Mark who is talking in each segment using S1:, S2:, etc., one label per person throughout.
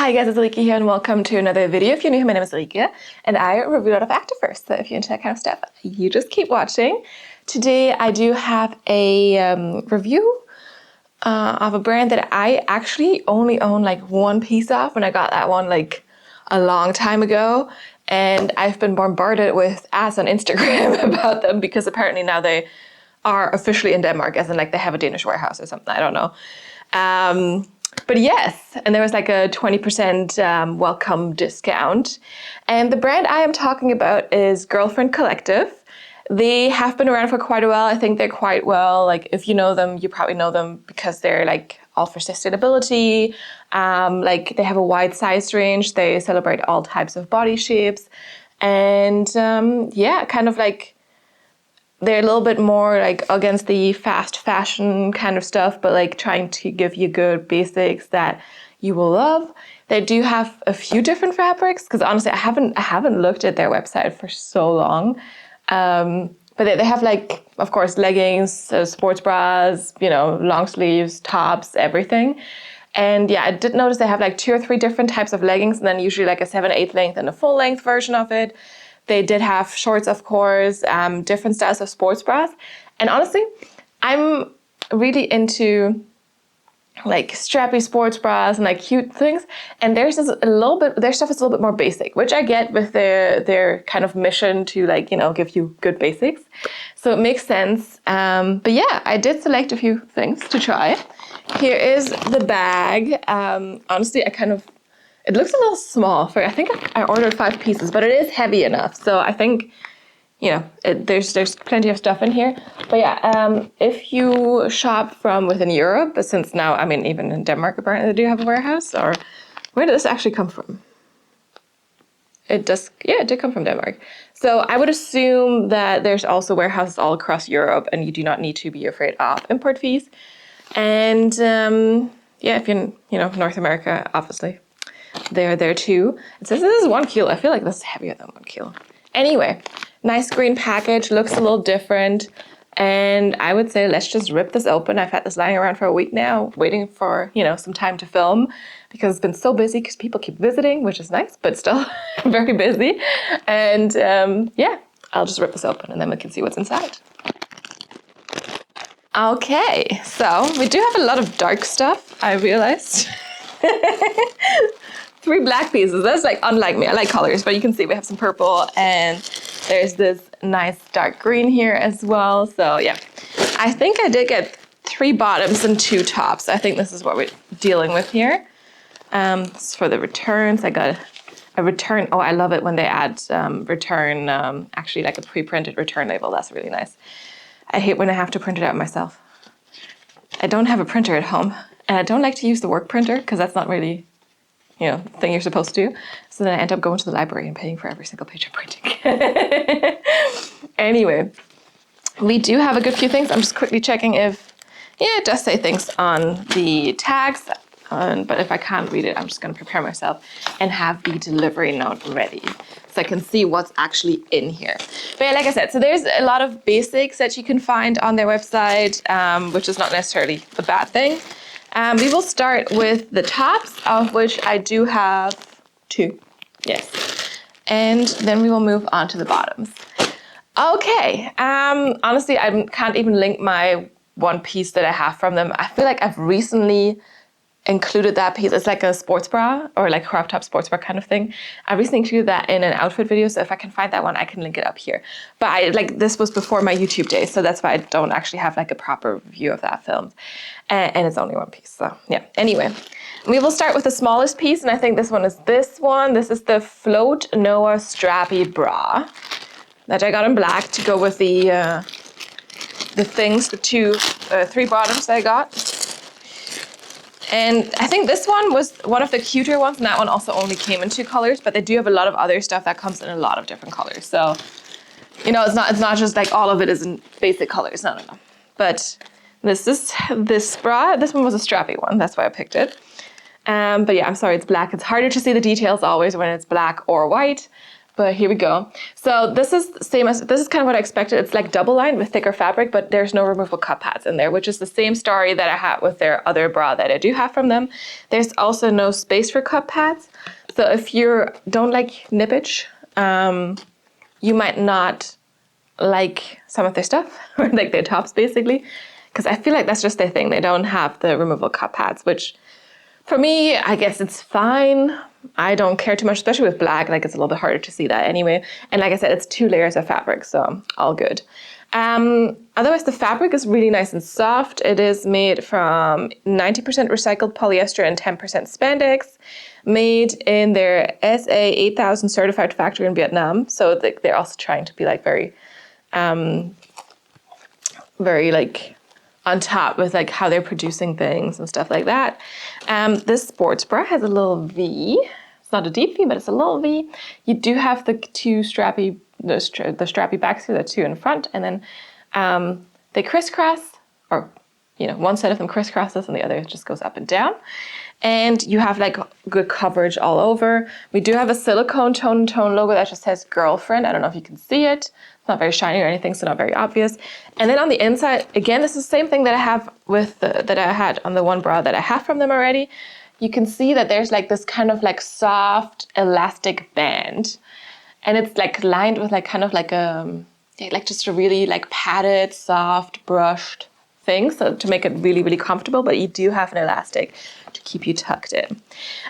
S1: Hi guys, it's Ulrike here and welcome to another video. If you're new here, my name is Ulrike and I review a lot of activewear. So if you're into that kind of stuff, you just keep watching. Today I do have a review of a brand that I actually only own like one piece of, and I got that one like a long time ago. And I've been bombarded with ads on Instagram about them because apparently now they are officially in Denmark, as in like they have a Danish warehouse or something, I don't know. But yes, and there was like a 20% welcome discount. And the brand I am talking about is Girlfriend Collective. They have been around for quite a while. I think they're quite well, like if you know them, you probably know them because they're like all for sustainability. Like they have a wide size range. They celebrate all types of body shapes. And yeah, kind of like they're a little bit more like against the fast fashion kind of stuff, but like trying to give you good basics that you will love. They do have a few different fabrics because honestly, I haven't looked at their website for so long. But they have like, of course, leggings, sports bras, you know, long sleeves, tops, everything. And yeah, I did notice they have like 2 or 3 different types of leggings, and then usually like a 7/8 length and a full length version of it. They did have shorts, of course, different styles of sports bras. And honestly, I'm really into like strappy sports bras and like cute things. And their stuff is a little bit more basic, which I get with their kind of mission to like, you know, give you good basics. So it makes sense. But yeah, I did select a few things to try. Here is the bag. Honestly, it looks a little small for, I think I ordered 5 pieces, but it is heavy enough. So I think, you know, there's plenty of stuff in here. But yeah, if you shop from within Europe, but since now, I mean, even in Denmark, apparently they do have a warehouse, or where did this actually come from? It did come from Denmark. So I would assume that there's also warehouses all across Europe and you do not need to be afraid of import fees. And yeah, if you're in, you know, North America, obviously, they're there too. It says this is 1 kilo. I feel like this is heavier than 1 kilo. Anyway, nice green package, looks a little different. And I would say let's just rip this open. I've had this lying around for a week now, waiting for, you know, some time to film because it's been so busy because people keep visiting, which is nice, but still very busy. And yeah, I'll just rip this open and then we can see what's inside. Okay, so we do have a lot of dark stuff, I realized. 3 black pieces. That's like unlike me. I like colors, but you can see we have some purple and there's this nice dark green here as well. So yeah, I think I did get 3 bottoms and 2 tops. I think this is what we're dealing with here. This is for the returns. I got a return. Oh, I love it when they add return, actually like a pre-printed return label. That's really nice. I hate when I have to print it out myself. I don't have a printer at home, and I don't like to use the work printer because that's not really, you know, the thing you're supposed to do. So then I end up going to the library and paying for every single page of printing. Anyway, we do have a good few things. I'm just quickly checking if, yeah, it does say things on the tags, but if I can't read it, I'm just going to prepare myself and have the delivery note ready so I can see what's actually in here. But yeah, like I said, so there's a lot of basics that you can find on their website, which is not necessarily a bad thing. We will start with the tops, of which I do have 2. Yes. And then we will move on to the bottoms. Okay. Honestly, I can't even link my one piece that I have from them. I feel like I've recently included that piece. It's like a sports bra or like crop top sports bra kind of thing. I recently included that in an outfit video, so if I can find that one, I can link it up here. But this was before my YouTube days, so that's why I don't actually have like a proper review of that film. And it's only one piece, so yeah. Anyway, we will start with the smallest piece, and I think this one is this one. This is the Float Noah Strappy Bra that I got in black to go with the 3 bottoms that I got. And I think this one was one of the cuter ones, and that one also only came in 2 colors, but they do have a lot of other stuff that comes in a lot of different colors. So, you know, it's not just like all of it is in basic colors, no. But this bra, this one was a strappy one, that's why I picked it. But yeah, I'm sorry, it's black. It's harder to see the details always when it's black or white, But here we go. So this is kind of what I expected. It's like double lined with thicker fabric, but there's no removable cup pads in there, which is the same story that I had with their other bra that I do have from them. There's also no space for cup pads. So if you don't like nippage, you might not like some of their stuff, or like their tops basically, because I feel like that's just their thing. They don't have the removable cup pads, which for me, I guess it's fine. I don't care too much, especially with black, like it's a little bit harder to see that anyway. And like I said, it's 2 layers of fabric, so all good. Otherwise, the fabric is really nice and soft. It is made from 90% recycled polyester and 10% spandex, made in their SA 8000 certified factory in Vietnam. So they're also trying to be like very like on top with like how they're producing things and stuff like that. This sports bra has a little V. It's not a deep V, but it's a little V. You do have the 2 strappy, the strappy backs here, the 2 in front, and then they crisscross, or one set of them crisscrosses and the other just goes up and down. And you have like good coverage all over. We do have a silicone tone logo that just says girlfriend. I don't know if you can see it. It's not very shiny or anything, so not very obvious. And then on the inside, again, this is the same thing that I have with that I had on the one bra that I have from them already. You can see that there's like this kind of like soft elastic band, and it's like lined with like kind of like like just a really like padded, soft, brushed thing, so to make it really, really comfortable, but you do have an elastic to keep you tucked in.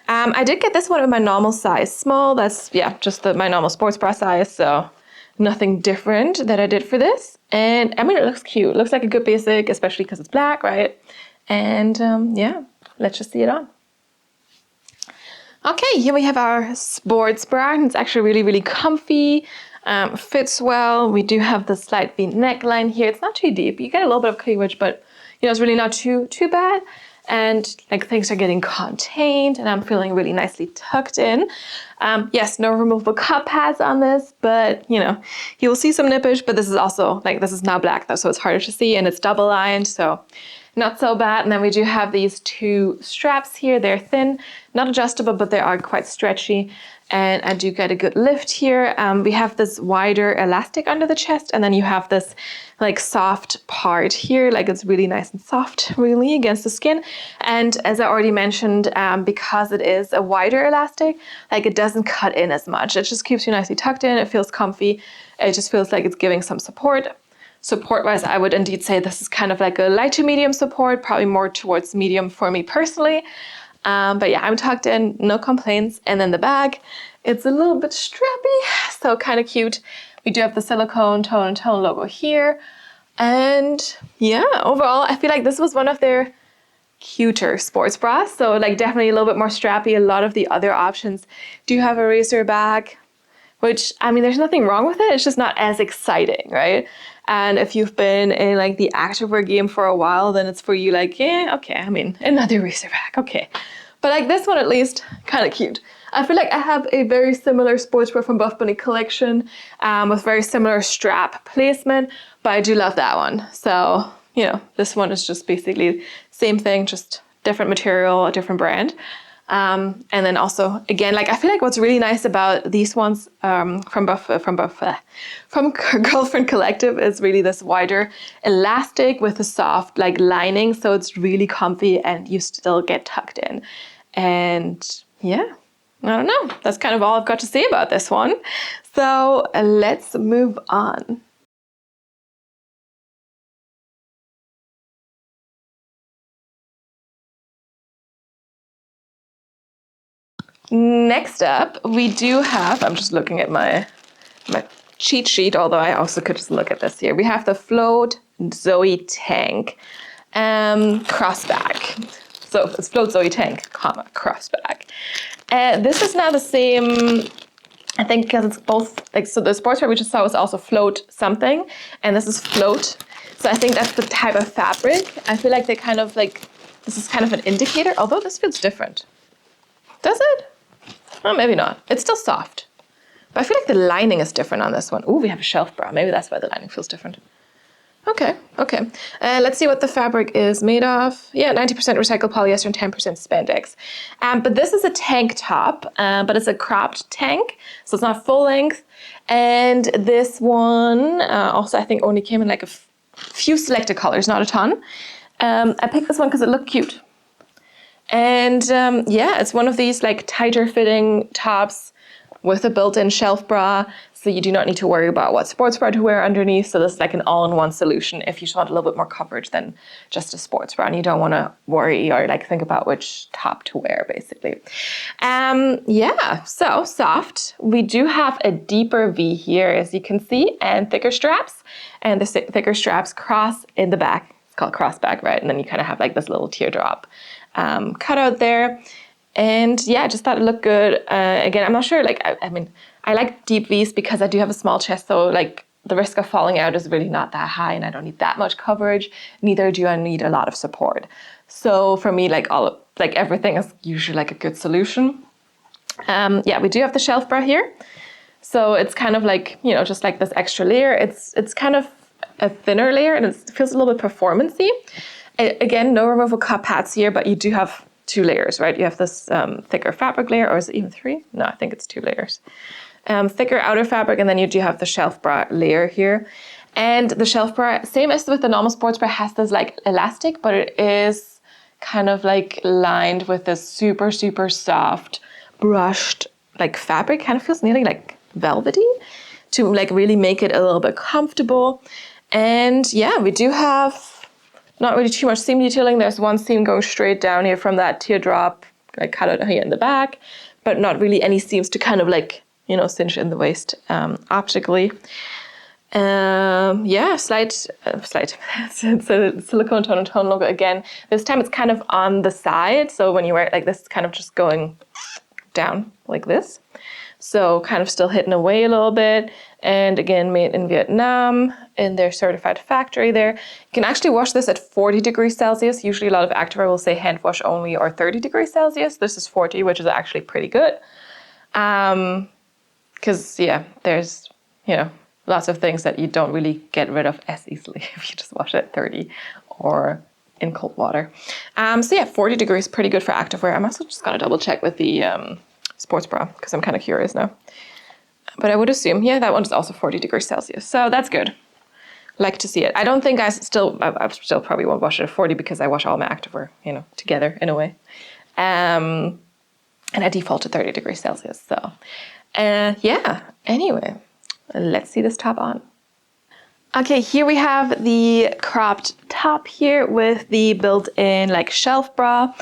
S1: I did get this one in my normal size small. That's, just my normal sports bra size, so nothing different that I did for this. And I mean, it looks cute. It looks like a good basic, especially because it's black, right? And let's just see it on. Okay, here we have our sports bra, and it's actually really, really comfy. Fits well. We do have the slight V neckline here. It's not too deep. You get a little bit of cleavage, but it's really not too bad. And like things are getting contained, and I'm feeling really nicely tucked in. Yes, no removable cup pads on this, but you will see some nippage. But this is also this is now black though, so it's harder to see, and it's double lined, so not so bad. And then we do have these 2 straps here. They're thin, not adjustable, but they are quite stretchy. And I do get a good lift here. We have this wider elastic under the chest, and then you have this like soft part here, like it's really nice and soft, really against the skin. And as I already mentioned, because it is a wider elastic, like it doesn't cut in as much. It just keeps you nicely tucked in. It feels comfy. It just feels like it's giving some support. Support-wise, I would indeed say this is kind of like a light to medium support, probably more towards medium for me personally. But yeah, I'm tucked in, no complaints. And then the bag, it's a little bit strappy, so kind of cute. We do have the silicone tone logo here. And yeah, overall, I feel like this was one of their cuter sports bras. So like definitely a little bit more strappy. A lot of the other options do have a racer bag, which, I mean, there's nothing wrong with it. It's just not as exciting, right? And if you've been in like the activewear game for a while, then it's for you like, yeah, okay, I mean, another racer bag, okay. But like this one, at least, kind of cute. I feel like I have a very similar sports bra from Buff Bunny collection with very similar strap placement, but I do love that one. So, this one is just basically same thing, just different material, a different brand. And then also, again, like I feel like what's really nice about these ones from Girlfriend Collective is really this wider elastic with a soft like lining, so it's really comfy and you still get tucked in. And yeah, I don't know. That's kind of all I've got to say about this one. So let's move on. Next up, we do have, I'm just looking at my cheat sheet, although I also could just look at this here. We have the Float Zoe Tank crossback. So it's Float Zoe Tank, crossback. This is now the same, I think, because it's both, like, so the sportswear we just saw was also Float something, and this is Float. So I think that's the type of fabric. I feel like they kind of like, this is kind of an indicator, although this feels different. Does it? Well, maybe not. It's still soft. But I feel like the lining is different on this one. Ooh, we have a shelf bra. Maybe that's why the lining feels different. Okay, okay. Let's see what the fabric is made of. Yeah, 90% recycled polyester and 10% spandex. But this is a tank top, but it's a cropped tank, so it's not full length. And this one also, I think, only came in like a few selected colors, not a ton. I picked this one because it looked cute. And yeah, it's one of these like tighter fitting tops with a built-in shelf bra, so you do not need to worry about what sports bra to wear underneath. So this is like an all-in-one solution if you just want a little bit more coverage than just a sports bra and you don't want to worry or like think about which top to wear, basically. Yeah, so soft. We do have a deeper V here, as you can see, and thicker straps. And the thicker straps cross in the back. It's called cross back, right? And then you kind of have like this little teardrop cutout there. And yeah, I just thought it looked good. Again, I'm not sure, like, I mean, I like deep V's because I do have a small chest, so like the risk of falling out is really not that high and I don't need that much coverage. Neither do I need a lot of support. So for me, like everything is usually like a good solution. Yeah, we do have the shelf bra here. So it's kind of like, you know, just like this extra layer. It's kind of a thinner layer and it feels a little bit performance-y. Again, no removable cup pads here, but you do have 2 layers, right? You have this thicker fabric layer, or is it even 3? No, I think it's 2 layers. Thicker outer fabric, and then you do have the shelf bra layer here. And the shelf bra, same as with the normal sports bra, has this like elastic, but it is kind of like lined with this super, super soft, brushed like fabric. Kind of feels nearly like velvety to like really make it a little bit comfortable. And yeah, we do have not really too much seam detailing. There's one seam going straight down here from that teardrop, like cut out here in the back, but not really any seams to kind of like, you know, cinch in the waist optically. Yeah, slight it's a silicone tone and tone logo again. This time it's kind of on the side, so when you wear it like this, it's kind of just going down like this. So kind of still hitting away a little bit. And again, made in Vietnam in their certified factory there. You can actually wash this at 40 degrees Celsius. Usually a lot of activewear will say hand wash only or 30 degrees Celsius. This is 40, which is actually pretty good. Because yeah, there's, you know, lots of things that you don't really get rid of as easily if you just wash it at 30 or in cold water. So yeah, 40 degrees, pretty good for activewear. I'm also just gonna double check with the sports bra because I'm kind of curious now. But I would assume, yeah, that one's also 40 degrees Celsius. So that's good. Like to see it. I don't think I still probably won't wash it at 40 because I wash all my activewear, you know, together in a way. And I default to 30 degrees Celsius. So yeah, anyway, let's see this top on. Okay, here we have the cropped top here with the built-in like shelf bra.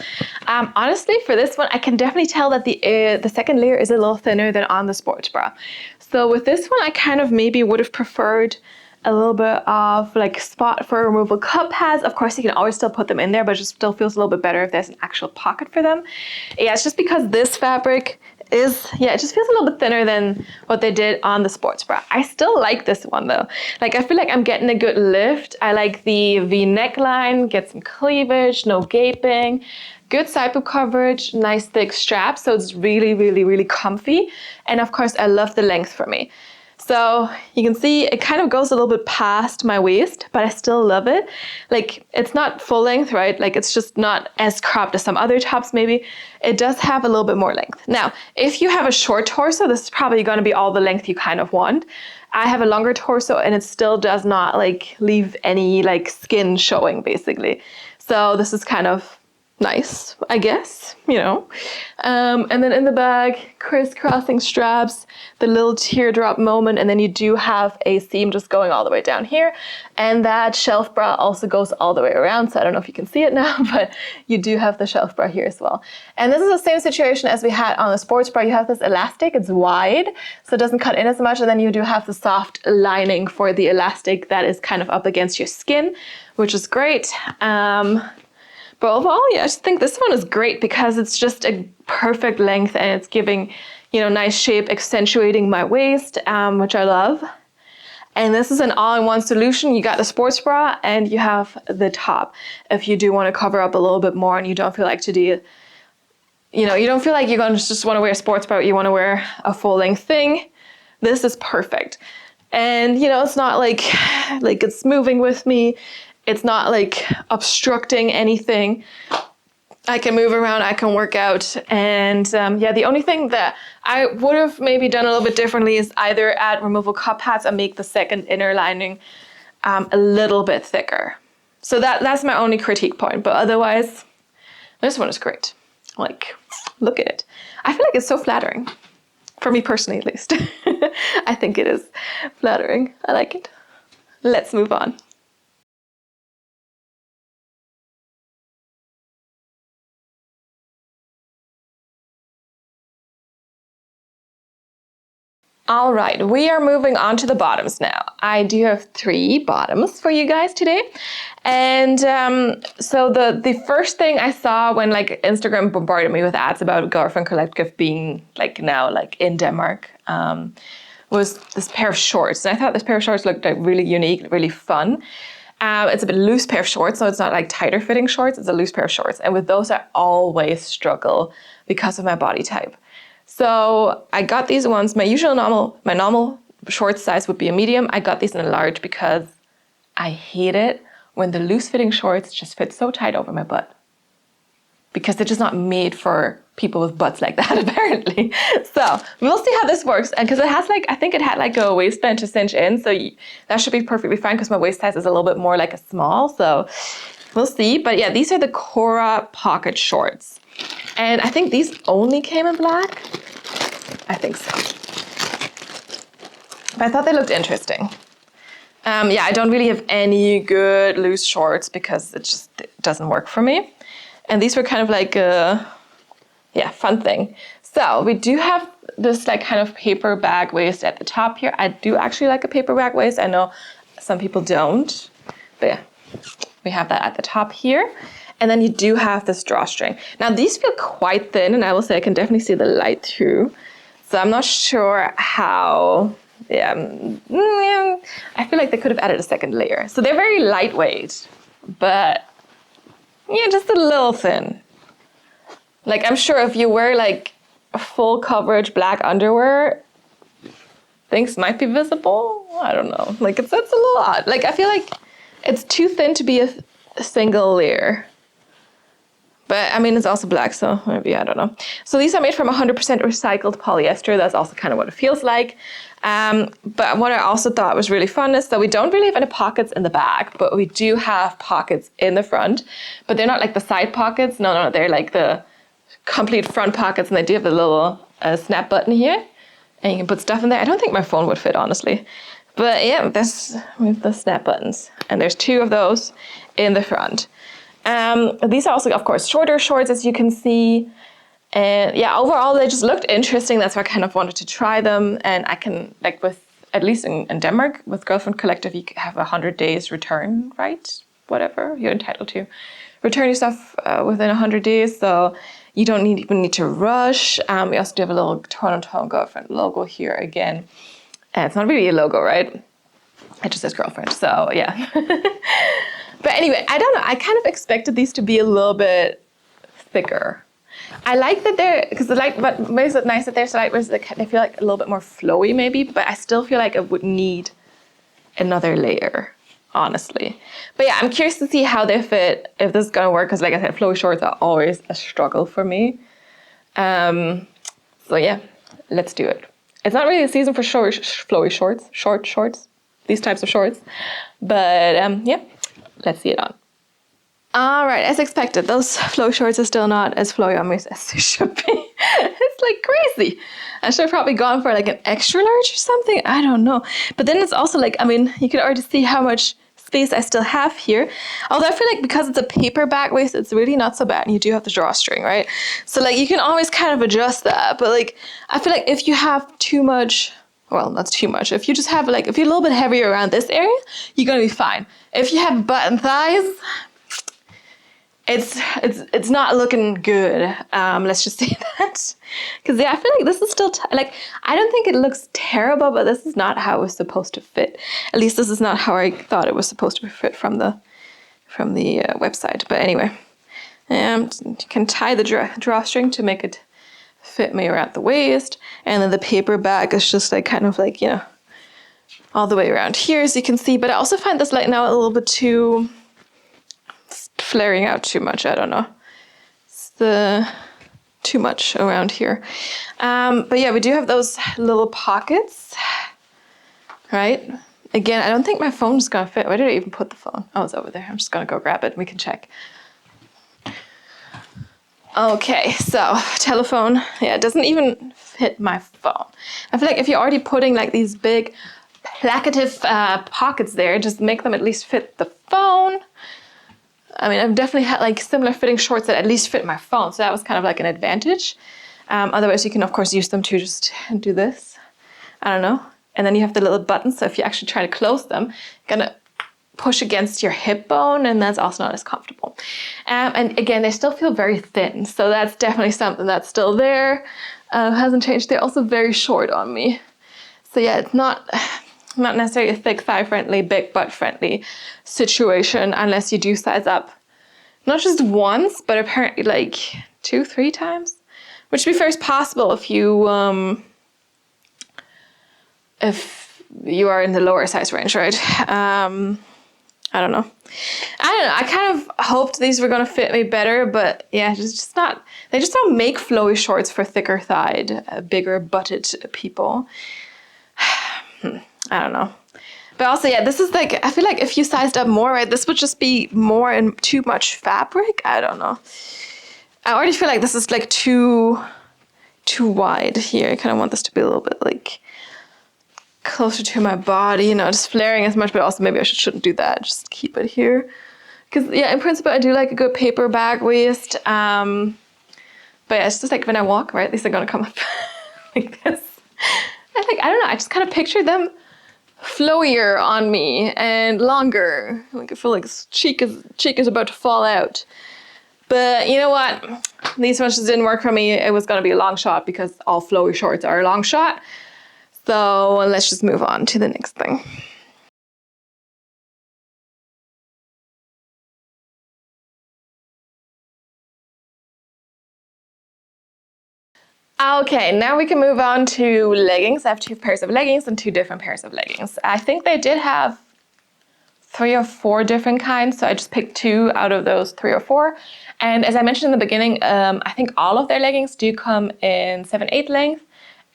S1: Honestly, for this one, I can definitely tell that the second layer is a little thinner than on the sports bra. So with this one, I kind of maybe would have preferred a little bit of like spot for removable cup pads. Of course, you can always still put them in there, but it just still feels a little bit better if there's an actual pocket for them. Yeah, it's just because this fabric it just feels a little bit thinner than what they did on the sports bra. I still like this one though. Like I feel like I'm getting a good lift. I like the V neckline, get some cleavage, no gaping, good side boob coverage, nice thick straps. So it's really, really, really comfy. And of course I love the length for me. So you can see it kind of goes a little bit past my waist, but I still love it. Like it's not full length, right? Like it's just not as cropped as some other tops maybe. It does have a little bit more length. Now, if you have a short torso, this is probably going to be all the length you kind of want. I have a longer torso and it still does not like leave any like skin showing basically. So this is kind of nice, I guess, you know. And then in the back, crisscrossing straps, the little teardrop moment, and then you do have a seam just going all the way down here. And that shelf bra also goes all the way around, so I don't know if you can see it now, but you do have the shelf bra here as well. And this is the same situation as we had on the sports bra. You have this elastic, it's wide, so it doesn't cut in as much, and then you do have the soft lining for the elastic that is kind of up against your skin, which is great. But overall, yeah, I just think this one is great because it's just a perfect length and it's giving, you know, nice shape, accentuating my waist, which I love. And this is an all-in-one solution. You got the sports bra and you have the top. If you do want to cover up a little bit more and you don't feel like to do, you know, you don't feel like you're going to just want to wear a sports bra, you want to wear a full-length thing, this is perfect. And, you know, it's not like it's moving with me. It's not like obstructing anything. I can move around, I can work out. And yeah, the only thing that I would have maybe done a little bit differently is either add removable cup pads and make the second inner lining a little bit thicker. So that's my only critique point. But otherwise, this one is great. Like, look at it. I feel like it's so flattering. For me personally, at least. I think it is flattering. I like it. Let's move on. All right, we are moving on to the bottoms now. I do have 3 bottoms for you guys today. And so the first thing I saw when like Instagram bombarded me with ads about Girlfriend Collective being like now like in Denmark was this pair of shorts. And I thought this pair of shorts looked like really unique, really fun. It's a bit loose pair of shorts, so it's not like tighter fitting shorts, it's a loose pair of shorts. And with those I always struggle because of my body type. So I got these ones. My normal short size would be a medium. I got these in a large because I hate it when the loose fitting shorts just fit so tight over my butt. Because they're just not made for people with butts like that, apparently. So we'll see how this works. And because it has like, I think it had like a waistband to cinch in. So that should be perfectly fine because my waist size is a little bit more like a small. So we'll see. But yeah, these are the Cora pocket shorts. And I think these only came in black. I think so. But I thought they looked interesting. Yeah, I don't really have any good loose shorts because it doesn't work for me. And these were kind of like a, yeah, fun thing. So we do have this like kind of paper bag waist at the top here. I do actually like a paper bag waist. I know some people don't, but yeah, we have that at the top here. And then you do have this drawstring. Now these feel quite thin, and I will say I can definitely see the light through. So I'm not sure how, yeah, I feel like they could have added a second layer. So they're very lightweight, but yeah, just a little thin. Like I'm sure if you wear like full coverage black underwear, things might be visible. I don't know. Like it's a little odd. Like I feel like it's too thin to be a single layer. But I mean, it's also black, so maybe, I don't know. So these are made from 100% recycled polyester. That's also kind of what it feels like. But what I also thought was really fun is that we don't really have any pockets in the back, but we do have pockets in the front. But they're not like the side pockets. No, they're like the complete front pockets, and they do have the little snap button here. And you can put stuff in there. I don't think my phone would fit, honestly. But yeah, with the snap buttons. And there's 2 of those in the front. These are also, of course, shorter shorts, as you can see. And yeah, overall, they just looked interesting. That's why I kind of wanted to try them. And I can, like with, at least in Denmark, with Girlfriend Collective, you have 100 days return, right? Whatever, you're entitled to return your stuff within 100 days. So you don't even need to rush. We also do have a little Toronto Girlfriend logo here again. It's not really a logo, right? It just says Girlfriend, so yeah. But anyway, I don't know. I kind of expected these to be a little bit thicker. I like that they're, because what makes it nice that they're so light was they feel like a little bit more flowy maybe, but I still feel like I would need another layer, honestly. But yeah, I'm curious to see how they fit, if this is going to work, because like I said, flowy shorts are always a struggle for me. So yeah, let's do it. It's not really a season for flowy shorts, short shorts, these types of shorts. But yeah. Let's see it on. All right, as expected, those flow shorts are still not as flowy on me as they should be. It's like crazy. I should have probably gone for like an extra large or something. I don't know. But then it's also like, I mean, you can already see how much space I still have here. Although I feel like because it's a paper back waist, it's really not so bad. And you do have the drawstring, right? So like you can always kind of adjust that. But like, I feel like if you have too much, well, not too much. If you just have like, if you're a little bit heavier around this area, you're gonna be fine. If you have butt and thighs, it's not looking good. Let's just say that. Because yeah, I feel like this is still, like, I don't think it looks terrible, but this is not how it was supposed to fit. At least this is not how I thought it was supposed to fit from the website. But anyway, you can tie the drawstring to make it fit me around the waist. And then the paper bag is just like kind of like, you know, all the way around here, as you can see. But I also find this like now a little bit too flaring out too much. I don't know. It's too much around here. But yeah, we do have those little pockets, right? Again, I don't think my phone's gonna fit. Where did I even put the phone? Oh, it's over there. I'm just gonna go grab it and we can check. Okay, so telephone. Yeah, it doesn't even fit my phone. I feel like if you're already putting like these big placative pockets there, just make them at least fit the phone. I mean, I've definitely had like similar fitting shorts that at least fit my phone, so that was kind of like an advantage. Otherwise, you can of course use them to just do this. I don't know. And then you have the little buttons, so if you actually try to close them, you're gonna push against your hip bone, and that's also not as comfortable. And again, they still feel very thin, so that's definitely something that's still there. Hasn't changed. They're also very short on me. So yeah, it's not necessarily a thick thigh friendly, big butt friendly situation unless you do size up. Not just once, but apparently like 2-3 times. Which to be fair is possible if you are in the lower size range, right? I don't know. I kind of hoped these were gonna fit me better, but yeah, it's just not. They just don't make flowy shorts for thicker thighed, bigger butted people. I don't know. But also, yeah, this is like, I feel like if you sized up more, right, this would just be more and too much fabric. I don't know. I already feel like this is like too wide here. I kind of want this to be a little bit like closer to my body, you know, just flaring as much, but also maybe I shouldn't do that. Just keep it here. Because yeah, in principle, I do like a good paper bag waist. But yeah, it's just like when I walk, right, these are gonna come up like this. I don't know, I just kind of picture them flowier on me and longer. Like I feel like cheek is about to fall out. But you know what? These ones just didn't work for me. It was gonna be a long shot because all flowy shorts are a long shot. So let's just move on to the next thing. Okay, now we can move on to leggings. I have 2 pairs of leggings and 2 different pairs of leggings. I think they did have 3 or 4 different kinds, so I just picked 2 out of those 3 or 4. And as I mentioned in the beginning, I think all of their leggings do come in 7/8 length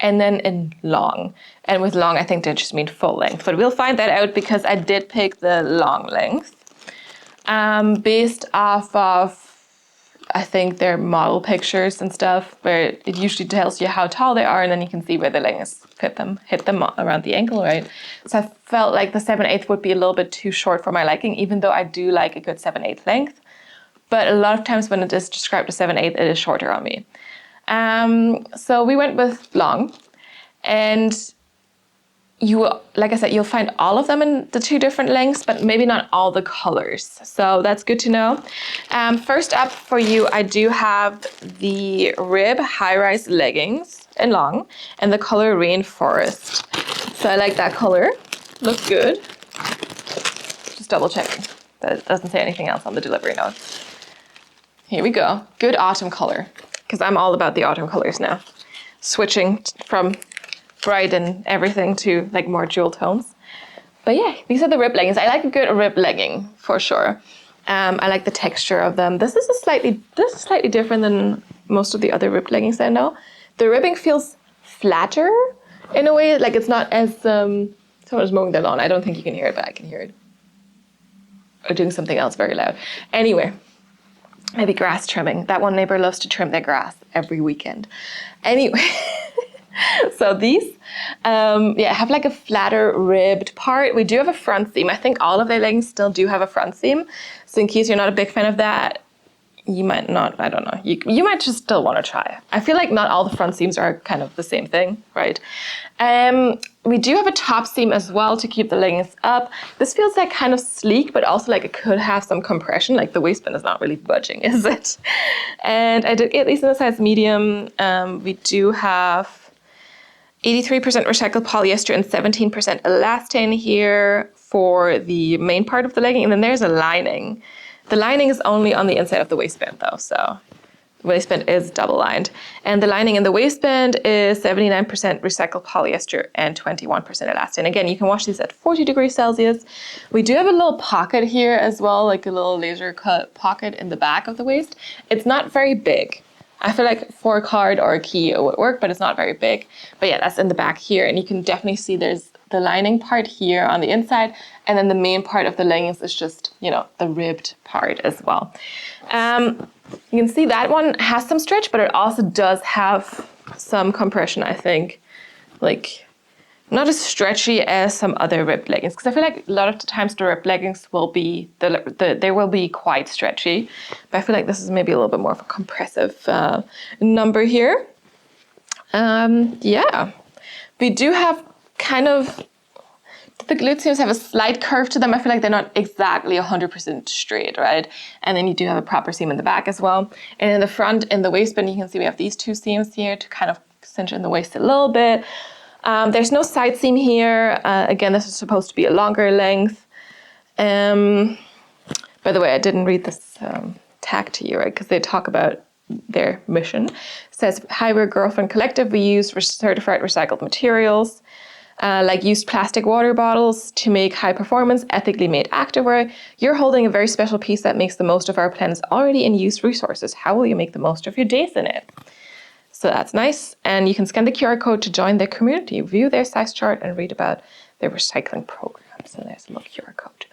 S1: and then in long. And with long, I think they just mean full length. But we'll find that out because I did pick the long length based off of, I think, their model pictures and stuff, where it usually tells you how tall they are, and then you can see where the leggings hit them around the ankle, right? So I felt like the 7/8 would be a little bit too short for my liking, even though I do like a good 7/8 length. But a lot of times when it is described as 7/8, it is shorter on me. So we went with long, and like I said, you'll find all of them in the 2 different lengths, but maybe not all the colors. So that's good to know. First up for you, I do have the Rib High-Rise Leggings in long, and the color Rainforest. So I like that color. Looks good. Just double checking. That doesn't say anything else on the delivery notes. Here we go. Good autumn color, because I'm all about the autumn colors now. Switching from bright and everything to like more jewel tones. But yeah, these are the rib leggings. I like a good rib legging for sure. I like the texture of them. This is slightly different than most of the other rib leggings I know. The ribbing feels flatter in a way, like it's not as someone's mowing their lawn. I don't think you can hear it, but I can hear it. Or doing something else very loud. Anyway, maybe grass trimming. That one neighbor loves to trim their grass every weekend. Anyway. So these, have like a flatter ribbed part. We do have a front seam. I think all of their leggings still do have a front seam. So in case you're not a big fan of that, you might not, I don't know. You might just still want to try. I feel like not all the front seams are kind of the same thing, right? We do have a top seam as well to keep the leggings up. This feels like kind of sleek, but also like it could have some compression. Like the waistband is not really budging, is it? And I did get these in the size medium. We do have 83% recycled polyester and 17% elastane here for the main part of the legging. And then there's a lining. The lining is only on the inside of the waistband though, so waistband is double lined. And the lining in the waistband is 79% recycled polyester and 21% elastane. Again, you can wash these at 40 degrees Celsius. We do have a little pocket here as well, like a little laser cut pocket in the back of the waist. It's not very big. I feel like for a card or a key it would work, but it's not very big. But yeah, that's in the back here. And you can definitely see there's the lining part here on the inside. And then the main part of the leggings is just, you know, the ribbed part as well. You can see that one has some stretch, but it also does have some compression, I think. Like, not as stretchy as some other ribbed leggings. Because I feel like a lot of the times the ribbed leggings will be, they will be quite stretchy. But I feel like this is maybe a little bit more of a compressive number here. Yeah. We do have kind of, the glute seams have a slight curve to them. I feel like they're not exactly 100% straight, right? And then you do have a proper seam in the back as well. And in the front, in the waistband, you can see we have these two seams here to kind of cinch in the waist a little bit. There's no side seam here. Again, this is supposed to be a longer length. By the way, I didn't read this tag to you, right? Because they talk about their mission. It says, "Hi, we're Girlfriend Collective. We use certified recycled materials. Like used plastic water bottles to make high performance, ethically made activewear. You're holding a very special piece that makes the most of our planet's already in use resources. How will you make the most of your days in it?" So that's nice. And you can scan the QR code to join their community, view their size chart, and read about their recycling program. So there's a little QR code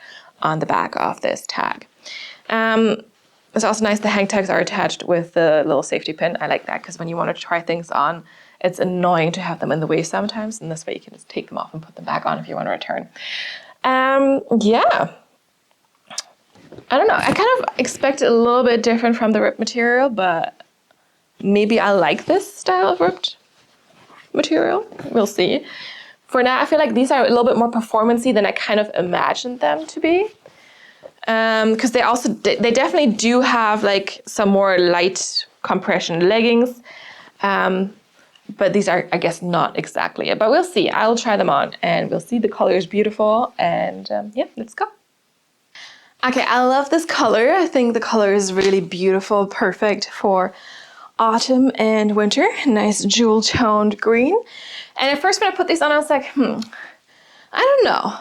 S1: on the back of this tag. It's also nice the hang tags are attached with the little safety pin. I like that because when you want to try things on, it's annoying to have them in the way sometimes, and this way you can just take them off and put them back on if you want to return. Yeah. I don't know. I kind of expected a little bit different from the ripped material, but maybe I like this style of ripped material. We'll see. For now, I feel like these are a little bit more performance-y than I kind of imagined them to be. Because they definitely do have like some more light compression leggings. But these are, I guess, not exactly it. But we'll see. I'll try them on and we'll see. The color is beautiful. And yeah, let's go. Okay, I love this color. I think the color is really beautiful, perfect for autumn and winter. Nice jewel toned green. And at first when I put these on, I was like, I don't know.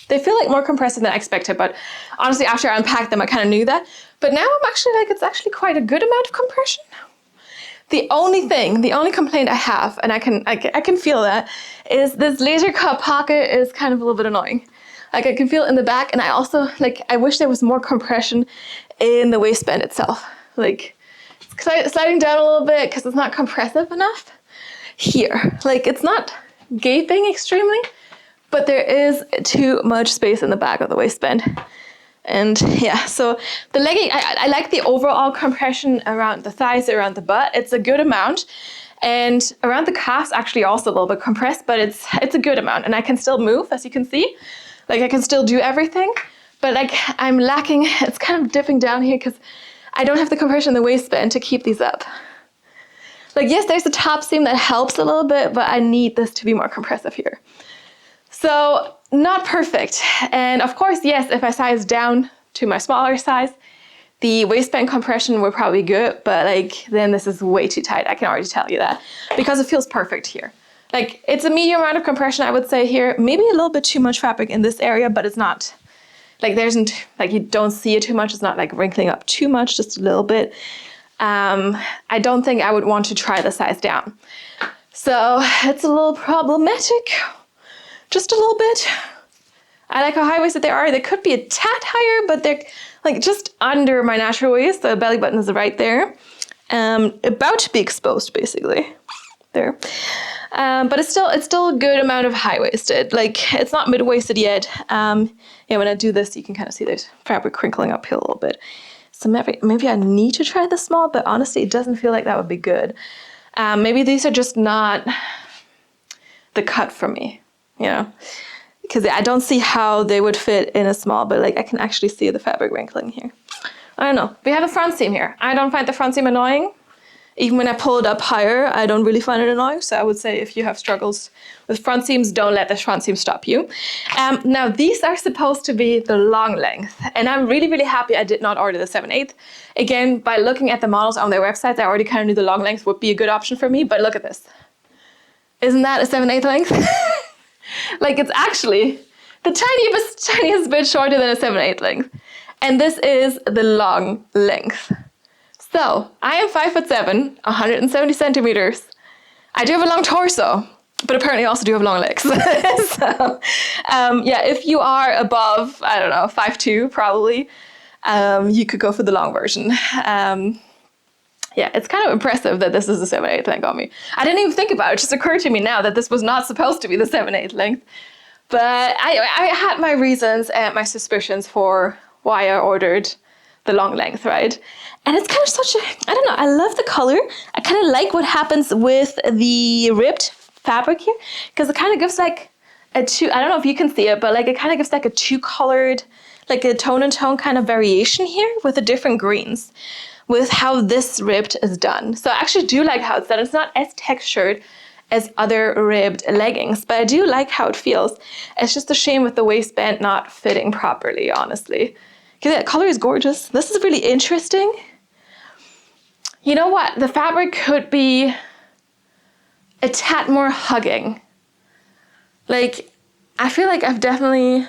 S1: They feel like more compressive than I expected. But honestly, after I unpacked them, I kind of knew that. But now I'm actually like, it's actually quite a good amount of compression. The only complaint I have, and I can feel that, is this laser cut pocket is kind of a little bit annoying. Like I can feel it in the back, and I also, like, I wish there was more compression in the waistband itself. Like, it's sliding down a little bit because it's not compressive enough here. Like, it's not gaping extremely, but there is too much space in the back of the waistband. And yeah, so the legging, I like the overall compression around the thighs, around the butt. It's a good amount. And around the calves, actually also a little bit compressed, but it's a good amount. And I can still move, as you can see. Like I can still do everything, but like I'm lacking, it's kind of dipping down here because I don't have the compression in the waistband to keep these up. Like yes, there's a top seam that helps a little bit, but I need this to be more compressive here. So not perfect. And of course, yes, if I size down to my smaller size, the waistband compression would probably be good, but like then this is way too tight. I can already tell you that because it feels perfect here. Like it's a medium amount of compression, I would say here, maybe a little bit too much fabric in this area, but it's not like there isn't like you don't see it too much. It's not like wrinkling up too much, just a little bit. I don't think I would want to try the size down. So it's a little problematic. Just a little bit. I like how high-waisted they are. They could be a tad higher, but they're like just under my natural waist. The belly button is right there. About to be exposed, basically. There. But it's still a good amount of high-waisted. Like, it's not mid-waisted yet. Yeah, when I do this, you can kind of see there's fabric crinkling up here a little bit. So maybe I need to try the small, but honestly, it doesn't feel like that would be good. Maybe these are just not the cut for me. You know, because I don't see how they would fit in a small, but like I can actually see the fabric wrinkling here. I don't know. We have a front seam here. I don't find the front seam annoying. Even when I pull it up higher, I don't really find it annoying. So I would say if you have struggles with front seams, don't let the front seam stop you. Now these are supposed to be the long length, and I'm really, really happy I did not order the 7/8. Again, by looking at the models on their websites, I already kind of knew the long length would be a good option for me, but look at this. Isn't that a 7/8 length? Like, it's actually the tiniest bit shorter than a 7/8 length. And this is the long length. So I am 5'7", 170 centimeters. I do have a long torso, but apparently I also do have long legs. So, yeah, if you are above, I don't know, 5'2", probably, you could go for the long version. Yeah, it's kind of impressive that this is a 7/8 length on me. I didn't even think about it. It just occurred to me now that this was not supposed to be the 7/8 length. But I had my reasons and my suspicions for why I ordered the long length, right? And it's kind of such a, I don't know, I love the color. I kind of like what happens with the ribbed fabric here, because it kind of gives like a two, I don't know if you can see it, but like it kind of gives like a two-colored, like a tone and tone kind of variation here with the different greens with how this ribbed is done. So I actually do like how it's done. It's not as textured as other ribbed leggings, but I do like how it feels. It's just a shame with the waistband not fitting properly, honestly. Because that color is gorgeous. This is really interesting. You know what? The fabric could be a tad more hugging. Like, I feel like I've definitely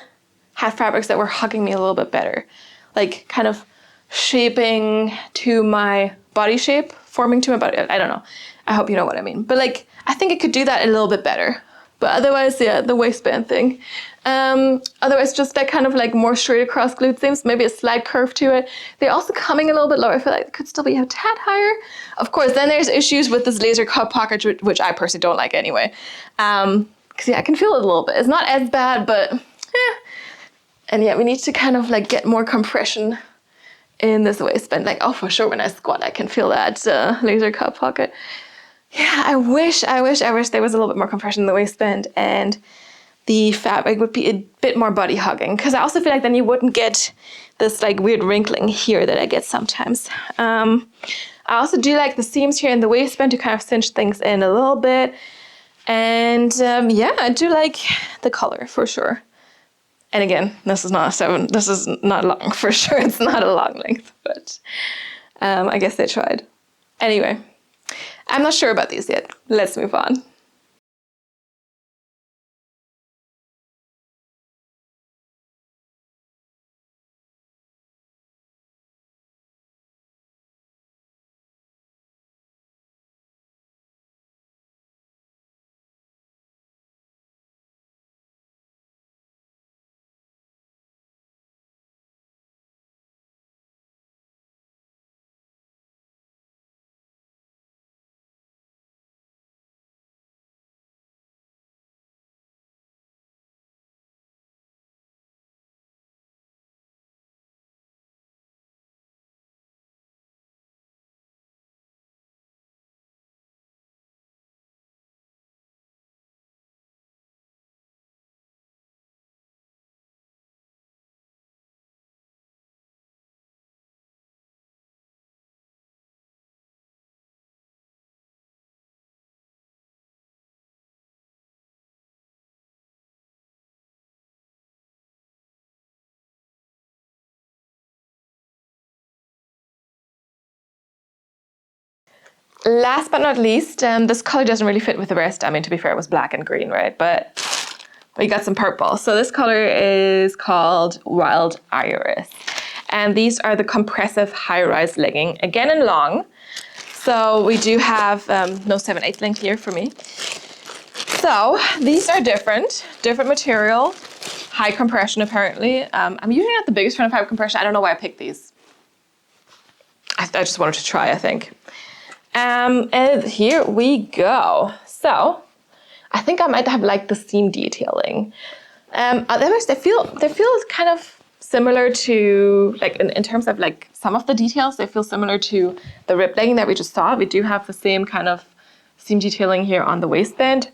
S1: had fabrics that were hugging me a little bit better. Like, kind of shaping to my body shape, forming to my body. I don't know. I hope you know what I mean. But like, I think it could do that a little bit better. But otherwise, yeah, the waistband thing. Otherwise, just that kind of like more straight across glute seams, maybe a slight curve to it. They're also coming a little bit lower. I feel like it could still be a tad higher. Of course, then there's issues with this laser cut pocket, which I personally don't like anyway. Because yeah, I can feel it a little bit. It's not as bad, but yeah. And yeah, we need to kind of like get more compression in this waistband. Like, oh, for sure, when I squat, I can feel that laser cut pocket. Yeah, I wish there was a little bit more compression in the waistband and the fabric would be a bit more body hugging. Because I also feel like then you wouldn't get this like weird wrinkling here that I get sometimes. I also do like the seams here in the waistband to kind of cinch things in a little bit. And yeah, I do like the color for sure. And again, this is not a 7. This is not long for sure. It's not a long length, but I guess they tried. Anyway, I'm not sure about these yet. Let's move on. Last but not least, this color doesn't really fit with the rest. I mean, to be fair, it was black and green, right? But we got some purple. So this color is called Wild Iris. And these are the Compressive High-Rise Legging, again in long. So we do have no 7/8 length here for me. So these are different material, high compression apparently. I'm usually not the biggest fan of high compression. I don't know why I picked these. I just wanted to try, I think. And here we go. So I think I might have liked the seam detailing. Otherwise, they feel kind of similar to, like in terms of like some of the details, they feel similar to the rib legging that we just saw. We do have the same kind of seam detailing here on the waistband.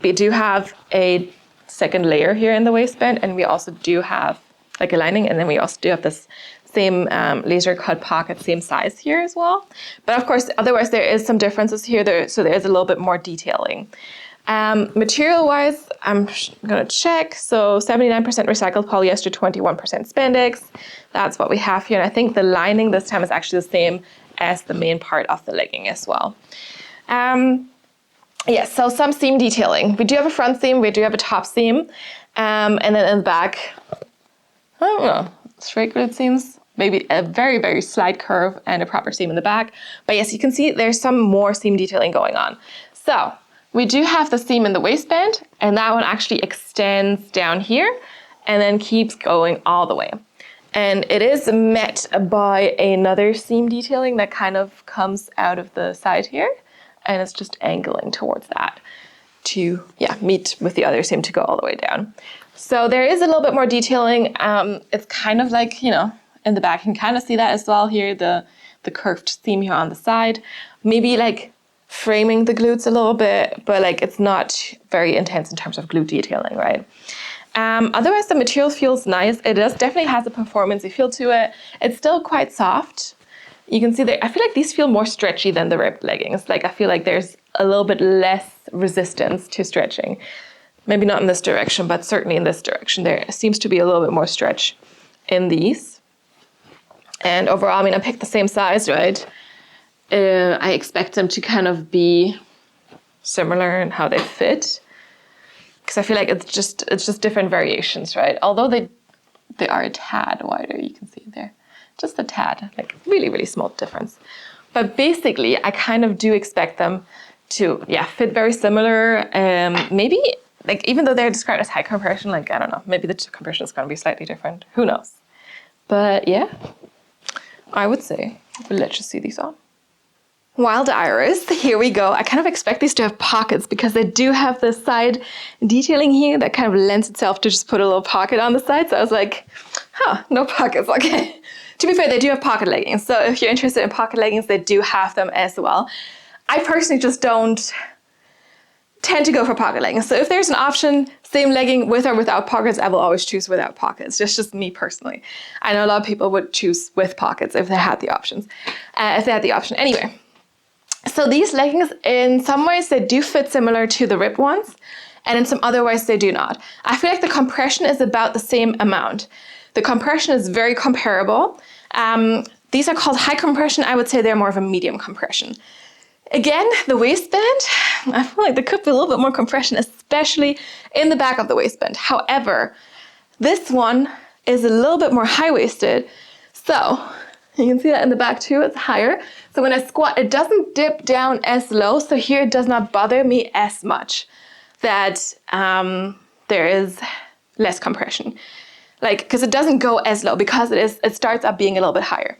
S1: We do have a second layer here in the waistband, and we also do have like a lining, and then we also do have this same laser cut pocket, same size here as well. But of course, otherwise there is some differences here, so there is a little bit more detailing. Material-wise, I'm gonna check. So 79% recycled polyester, 21% spandex. That's what we have here. And I think the lining this time is actually the same as the main part of the legging as well. Yes, so some seam detailing. We do have a front seam, we do have a top seam. And then in the back, I don't know, straight grid seams. Maybe a very, very slight curve and a proper seam in the back. But yes, you can see there's some more seam detailing going on. So we do have the seam in the waistband, and that one actually extends down here and then keeps going all the way. And it is met by another seam detailing that kind of comes out of the side here, and it's just angling towards that to meet with the other seam to go all the way down. So there is a little bit more detailing. It's kind of like, in the back, you can kind of see that as well here, the curved seam here on the side. Maybe like framing the glutes a little bit, but like it's not very intense in terms of glute detailing, right? Otherwise, the material feels nice. It definitely has a performance feel to it. It's still quite soft. You can see that I feel like these feel more stretchy than the ribbed leggings. Like I feel like there's a little bit less resistance to stretching. Maybe not in this direction, but certainly in this direction. There seems to be a little bit more stretch in these. And overall, I mean, I picked the same size, right? I expect them to kind of be similar in how they fit, because I feel like it's just different variations, right? Although they are a tad wider, you can see there, just a tad, like really, really small difference. But basically, I kind of do expect them to fit very similar. Maybe like even though they're described as high compression, like I don't know, maybe the compression is going to be slightly different. Who knows? But yeah, I would say let's just see these on. Wild Iris, here we go. I kind of expect these to have pockets because they do have the side detailing here that kind of lends itself to just put a little pocket on the side. So I was like, no pockets, okay. To be fair, they do have pocket leggings. So if you're interested in pocket leggings, they do have them as well. I personally just don't tend to go for pocket leggings. So if there's an option, same legging with or without pockets, I will always choose without pockets. Just me personally. I know a lot of people would choose with pockets if they had the options. Anyway. So these leggings, in some ways, they do fit similar to the ribbed ones, and in some other ways, they do not. I feel like the compression is about the same amount. The compression is very comparable. These are called high compression. I would say they're more of a medium compression. Again, the waistband, I feel like there could be a little bit more compression, especially in the back of the waistband. However, this one is a little bit more high-waisted, so you can see that in the back too, it's higher. So when I squat, it doesn't dip down as low. So here it does not bother me as much that there is less compression. Because it doesn't go as low because it starts up being a little bit higher.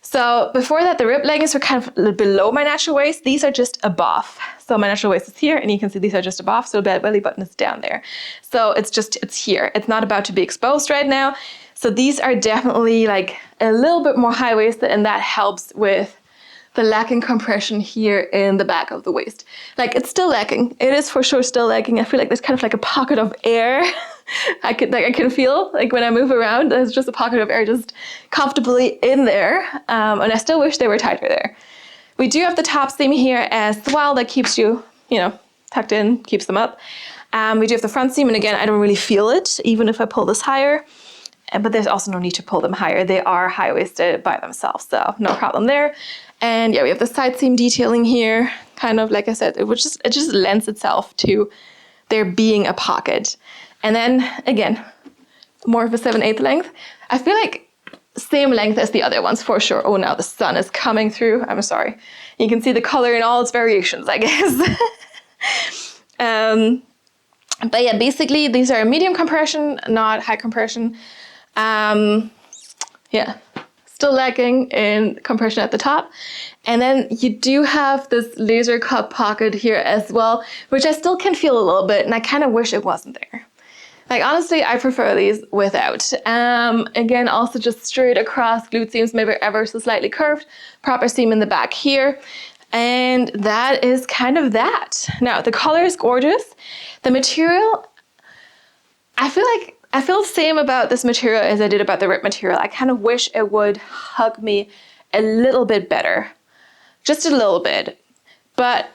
S1: So before that, the ribbed leggings were kind of below my natural waist. These are just above. So my natural waist is here, and you can see these are just above. So the belly button is down there. So it's here. It's not about to be exposed right now. So these are definitely like a little bit more high-waisted, and that helps with the lacking compression here in the back of the waist. Like it's still lacking. It is for sure still lacking. I feel like there's kind of like a pocket of air. I can feel like when I move around, there's just a pocket of air just comfortably in there. And I still wish they were tighter there. We do have the top seam here as well that keeps you, tucked in, keeps them up. We do have the front seam, and again, I don't really feel it, even if I pull this higher. But there's also no need to pull them higher. They are high-waisted by themselves, so no problem there. And yeah, we have the side seam detailing here. Kind of, like I said, it just lends itself to there being a pocket. And then, again, more of a 7/8 length. I feel like same length as the other ones for sure. Oh, now the sun is coming through. I'm sorry. You can see the color in all its variations, I guess. But yeah, basically, these are medium compression, not high compression. Still lacking in compression at the top. And then you do have this laser cut pocket here as well, which I still can feel a little bit, and I kind of wish it wasn't there. Like, honestly, I prefer these without. Again, also just straight across glute seams, maybe ever so slightly curved, proper seam in the back here. And that is kind of that. Now, the color is gorgeous. The material, I feel like I feel the same about this material as I did about the ripped material. I kind of wish it would hug me a little bit better. Just a little bit. But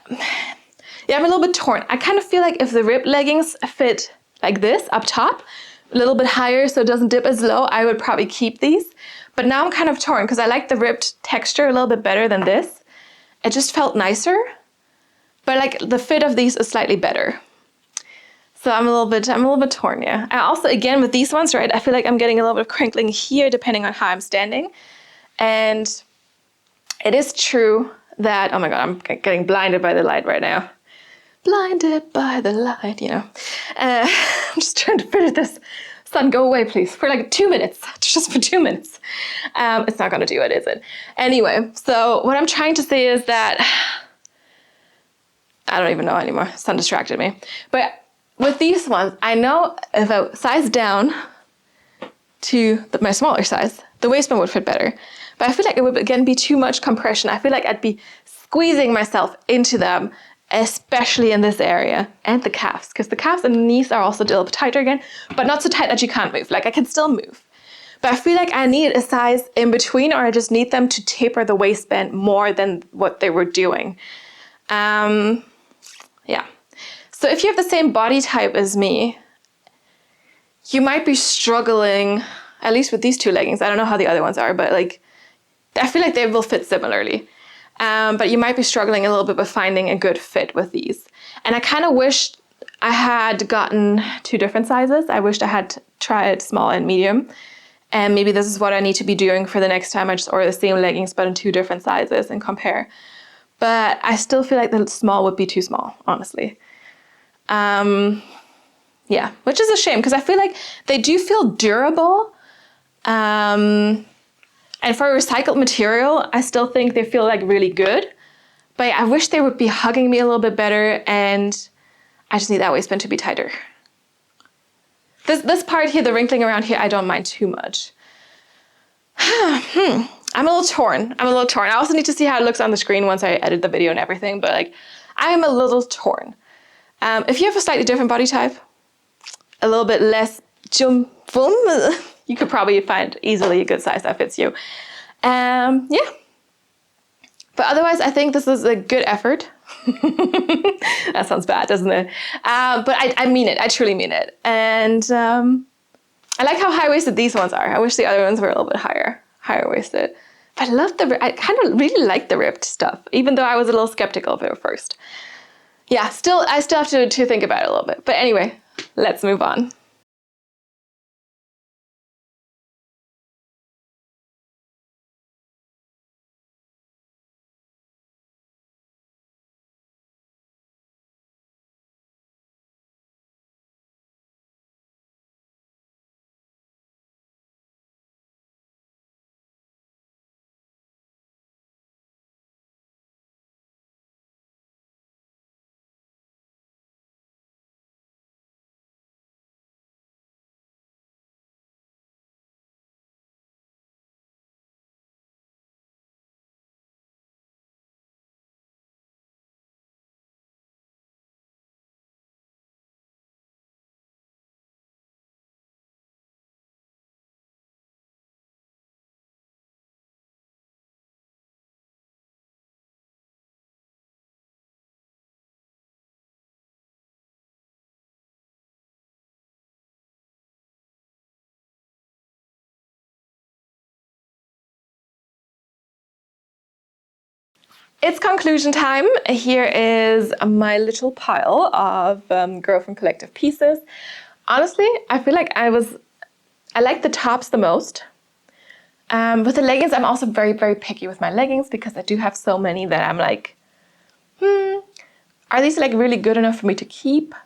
S1: yeah, I'm a little bit torn. I kind of feel like if the ripped leggings fit like this up top, a little bit higher so it doesn't dip as low, I would probably keep these. But now I'm kind of torn because I like the ripped texture a little bit better than this. It just felt nicer. But like the fit of these is slightly better. So I'm a little bit torn, yeah. I also, again, with these ones, right, I feel like I'm getting a little bit of crinkling here depending on how I'm standing. And it is true that, oh my God, I'm getting blinded by the light right now. Blinded by the light, you know. I'm just trying to finish this. Sun, go away, please, for like 2 minutes, just for 2 minutes. It's not gonna do it, is it? Anyway, so what I'm trying to say is that, I don't even know anymore, sun distracted me. But with these ones, I know if I size down to my smaller size, the waistband would fit better. But I feel like it would, again, be too much compression. I feel like I'd be squeezing myself into them, especially in this area, and the calves, because the calves and the knees are also a little bit tighter again, but not so tight that you can't move. Like, I can still move. But I feel like I need a size in between, or I just need them to taper the waistband more than what they were doing. Yeah. So if you have the same body type as me, you might be struggling, at least with these two leggings. I don't know how the other ones are, but like, I feel like they will fit similarly. But you might be struggling a little bit with finding a good fit with these. And I kind of wished I had gotten 2 different sizes. I wished I had tried small and medium. And maybe this is what I need to be doing for the next time. I just order the same leggings, but in 2 different sizes and compare. But I still feel like the small would be too small, honestly. Yeah, which is a shame because I feel like they do feel durable. And for a recycled material, I still think they feel like really good. But I wish they would be hugging me a little bit better, and I just need that waistband to be tighter. This part here, the wrinkling around here, I don't mind too much. I'm a little torn. I also need to see how it looks on the screen once I edit the video and everything, but like, I'm a little torn. If you have a slightly different body type, a little bit less you could probably find easily a good size that fits you. Yeah. But otherwise, I think this is a good effort. That sounds bad, doesn't it? But I mean it. I truly mean it. And I like how high-waisted these ones are. I wish the other ones were a little bit higher-waisted. But I kind of really like the ripped stuff, even though I was a little skeptical of it at first. Yeah, I still have to think about it a little bit. But anyway, let's move on. It's conclusion time. Here is my little pile of Girlfriend Collective pieces. Honestly, I feel like I like the tops the most. With the leggings, I'm also very, very picky with my leggings because I do have so many that I'm like, are these like really good enough for me to keep?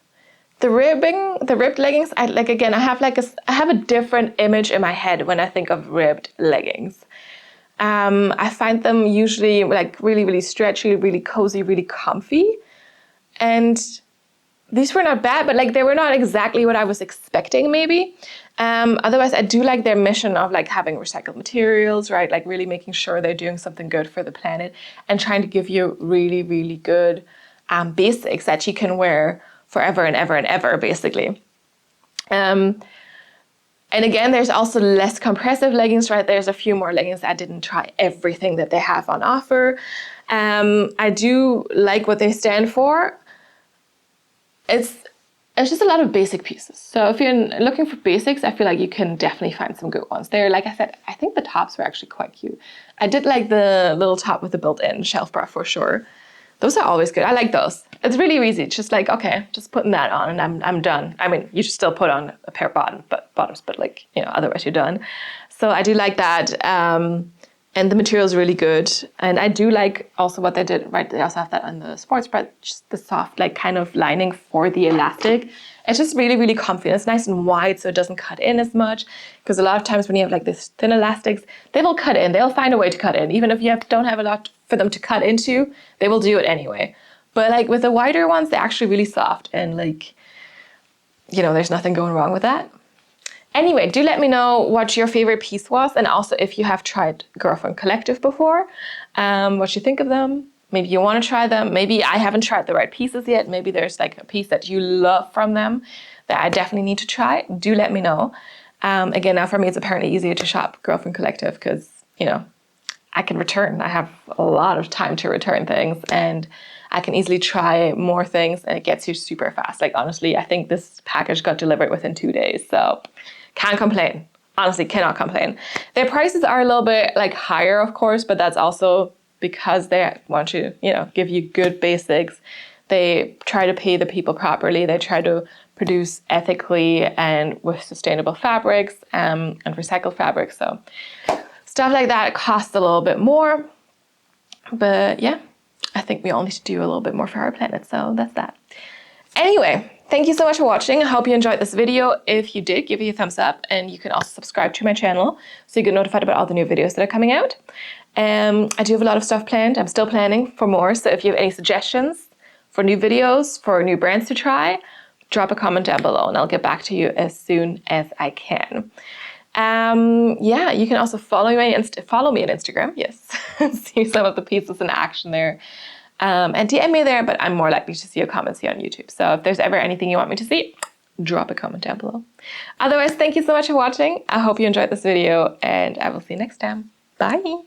S1: The ribbed leggings, I have a different image in my head when I think of ribbed leggings. I find them usually like really, really stretchy, really cozy, really comfy. And these were not bad, but like they were not exactly what I was expecting maybe. Otherwise, I do like their mission of like having recycled materials, right? Like really making sure they're doing something good for the planet and trying to give you really, really good basics that you can wear forever and ever and ever, basically. And again, there's also less compressive leggings, right? There's a few more leggings. I didn't try everything that they have on offer. I do like what they stand for. It's just a lot of basic pieces. So if you're looking for basics, I feel like you can definitely find some good ones there. Like I said, I think the tops were actually quite cute. I did like the little top with the built-in shelf bra for sure. Those are always good. I like those. It's really easy. It's just like, okay, just putting that on and I'm done. I mean, you should still put on a pair of bottoms, but like, you know, otherwise you're done. So I do like that. And the material is really good. And I do like also what they did, right? They also have that on the sports bra, just the soft, like kind of lining for the elastic. It's just really, really comfy. It's nice and wide, so it doesn't cut in as much. Because a lot of times when you have like this thin elastics, they will cut in. They'll find a way to cut in. Even if you don't have a lot for them to cut into, they will do it anyway. But like with the wider ones, they're actually really soft. And like, you know, there's nothing going wrong with that. Anyway, do let me know what your favorite piece was, and also if you have tried Girlfriend Collective before, what you think of them. Maybe you want to try them. Maybe I haven't tried the right pieces yet. Maybe there's like a piece that you love from them that I definitely need to try. Do let me know. Again, now for me, it's apparently easier to shop Girlfriend Collective because, you know, I can return. I have a lot of time to return things, and I can easily try more things, and it gets here super fast. Like honestly, I think this package got delivered within 2 days, so can't complain. Honestly, cannot complain. Their prices are a little bit like higher, of course, but that's also because they want to, you know, give you good basics. They try to pay the people properly. They try to produce ethically and with sustainable fabrics and recycled fabrics. So stuff like that costs a little bit more. But yeah, I think we all need to do a little bit more for our planet. So that's that. Anyway, thank you so much for watching. I hope you enjoyed this video. If you did, give me a thumbs up, and you can also subscribe to my channel so you get notified about all the new videos that are coming out. I do have a lot of stuff planned. I'm still planning for more. So if you have any suggestions for new videos, for new brands to try, drop a comment down below and I'll get back to you as soon as I can. Yeah, you can also follow me on Instagram. Yes, see some of the pieces in action there. And DM me there, but I'm more likely to see your comments here on YouTube. So if there's ever anything you want me to see, drop a comment down below. Otherwise, thank you so much for watching. I hope you enjoyed this video, and I will see you next time. Bye.